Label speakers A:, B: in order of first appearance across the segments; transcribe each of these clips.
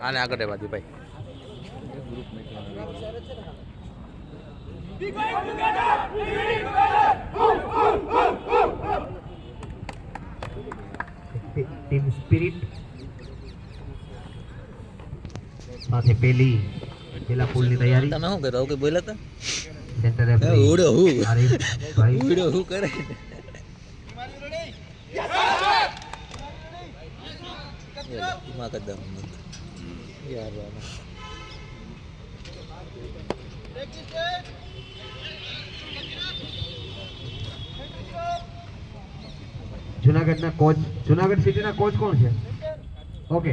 A: આને આગળ રહેવા દે ભાઈ.
B: ટીમ સ્પિરિટ સાથે પેલા પુલની તૈયારી.
A: તમે શું કરો કે બોલ્યા હતા?
B: સેન્ટર રેફરી
A: ઉડો હું
B: આરિફ ભાઈ
A: ઉડો હું કરે માં કદમ યાર બાબા.
B: જુનાગઢના કોચ, જુનાગઢ સિટીના કોચ કોણ છે? ઓકે,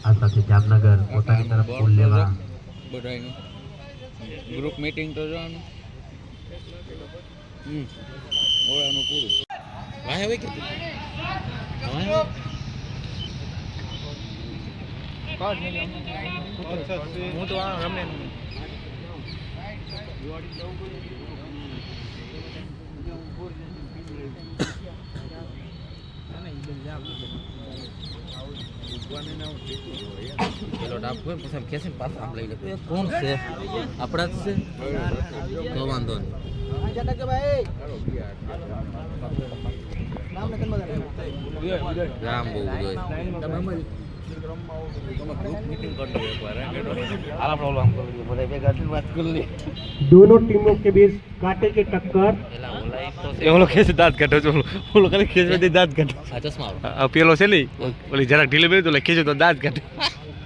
B: આ સાથે જામનગર પોતાની તરફ પુલ લેવા
A: બધાયનું ગ્રુપ મીટિંગ તો જોવાનું. ઓળાનું પૂરું વાહે હોય કે હું તો રમે પેલો ડાપ હોય પછી આમ ખેંચીને પાછા આમ લઈ લે. કોણ છે? આપણા જ છે તો વાંધો નહીં. રામ બહુ જોઈએ.
B: दोनों टीमों के बीच कांटे की टक्कर.
C: ઓલો ખેંચ દાંત કાઢો છો, ઓલો ખાલી ખેંચ દાંત કાઢો.
A: આ ચશ્મા
C: આ પેલો છે ને ઓલી જરાક ઢીલે બેઠી તો ખેંચો તો દાંત કાઢે.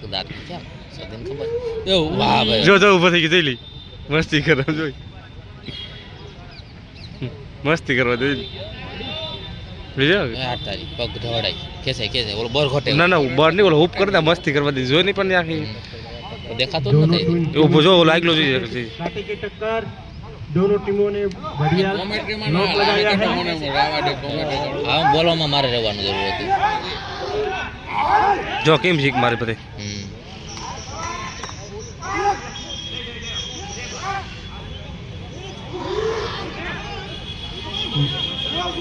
A: તો દાંત કેમ સદન ખબર એવું વાહ ભાઈ
C: જો જો ઉભો થઈ ગઈ જોઈ લી મસ્તી કરવા જોઈ મસ્તી કરવા જોઈ બીજો
A: આ તારી પગ ધોડાઈ ખેંચાય ઓલો બર ઘટે
C: ના ના બહાર નહીં ઓલો હુપ કરતા મસ્તી કરવા દે જોઈ નહીં પણ આખી
A: દેખાતો જ નથી.
C: ઉભો જો ઓલો આગલો જોઈએ
B: कांटे की टक्कर. दोनों टीमों ने बढ़िया नॉक लगाया है.
A: આ બોલવામાં મારે રહેવાનું જરૂર હતું.
C: જો કેમ શીખ મારે બધે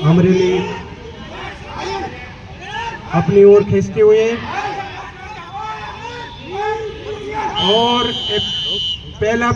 B: अमरेली अपनी ओर खींचते हुए और पहला